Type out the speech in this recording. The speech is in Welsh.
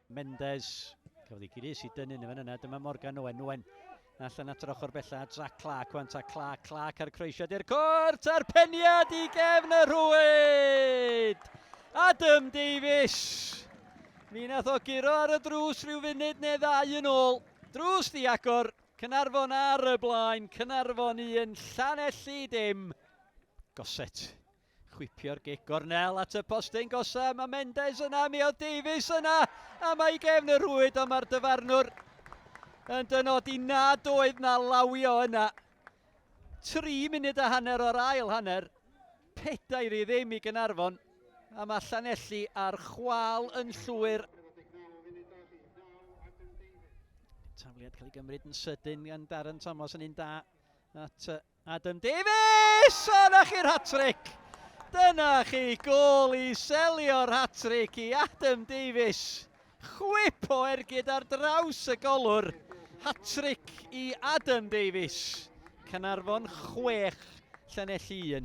Mendes. Cafodd ei gyrus i dynnu yn yna. Dyma Morgan Owen. Allan at yr ochr bella, Jack Clark, wan ta Clark ar croesiad i'r cwrt, a'r peniad i gefn y rwyd! Adam Davies! Mi nath o giro ar y drws rhyw funud neu ddau yn ôl. Drws di agor, Caernarfon ar y blaen, Caernarfon 1, Llanelli dim. Goset, chwipio'r gic gornel at y postyn gosa, mae Mendes yna, mi oedd Davies yna, a mae i gefn y rwyd, a mae'r dyfarnwr yn dynodi nad oedd na lawio yna. 3 munud a hanner o'r ail hanner, pedair i ddim i Gaernarfon, a mae Llanelli ar chwal yn llwyr. Tafliad cael ei gymryd yn sydyn gan Darren Thomas yn un da at Adam Davies! A na chi'r hat-trick! Dyna chi gol i selio'r hat-trick i Adam Davies. Chwip o ergyd ar draws y golwr. Hat-trick i Adam Davies. Caernarfon 6, Llanelli 1.